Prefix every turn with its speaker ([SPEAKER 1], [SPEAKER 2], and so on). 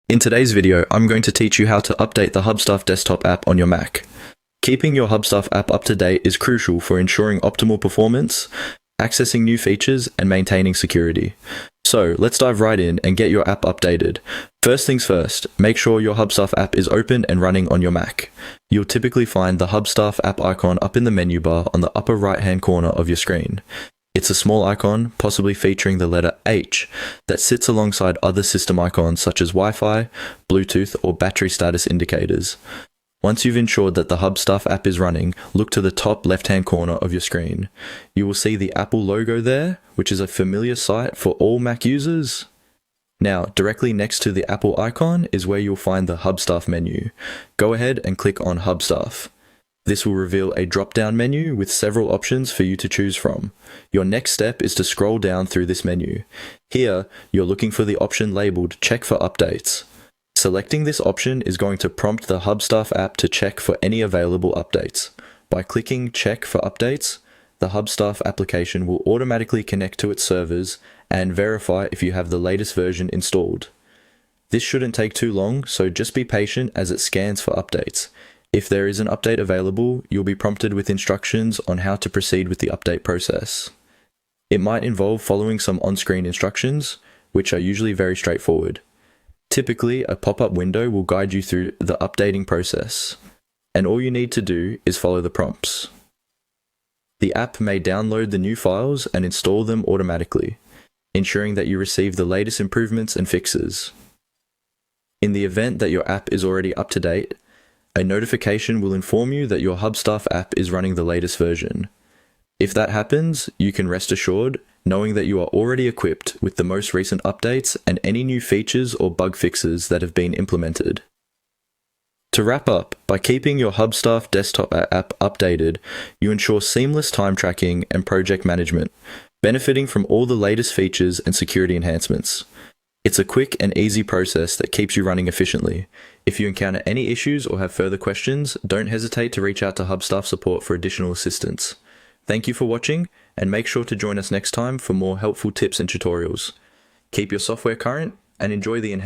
[SPEAKER 1] In today's video, I'm going to teach you how to update the Hubstaff desktop app on your Mac. Keeping your Hubstaff app up to date is crucial for ensuring optimal performance, accessing new features, and maintaining security. So let's dive right in and get your app updated. First things first, make sure your Hubstaff app is open and running on your Mac. You'll typically find the Hubstaff app icon up in the menu bar on the upper right-hand corner of your screen. It's a small icon, possibly featuring the letter H, that sits alongside other system icons such as Wi-Fi, Bluetooth, or battery status indicators. Once you've ensured that the Hubstaff app is running, look to the top left-hand corner of your screen. You will see the Apple logo there, which is a familiar sight for all Mac users. Now, directly next to the Apple icon is where you'll find the Hubstaff menu. Go ahead and click on Hubstaff. This will reveal a drop-down menu with several options for you to choose from. Your next step is to scroll down through this menu. Here, you're looking for the option labeled Check for Updates. Selecting this option is going to prompt the Hubstaff app to check for any available updates. By clicking Check for Updates, the Hubstaff application will automatically connect to its servers and verify if you have the latest version installed. This shouldn't take too long, so just be patient as it scans for updates. If there is an update available, you'll be prompted with instructions on how to proceed with the update process. It might involve following some on-screen instructions, which are usually very straightforward. Typically, a pop-up window will guide you through the updating process, and all you need to do is follow the prompts. The app may download the new files and install them automatically, ensuring that you receive the latest improvements and fixes. In the event that your app is already up to date, a notification will inform you that your Hubstaff app is running the latest version. If that happens, you can rest assured knowing that you are already equipped with the most recent updates and any new features or bug fixes that have been implemented. To wrap up, by keeping your Hubstaff desktop app updated, you ensure seamless time tracking and project management, benefiting from all the latest features and security enhancements. It's a quick and easy process that keeps you running efficiently. If you encounter any issues or have further questions, don't hesitate to reach out to Hubstaff support for additional assistance. Thank you for watching, and make sure to join us next time for more helpful tips and tutorials. Keep your software current and enjoy the enhancements.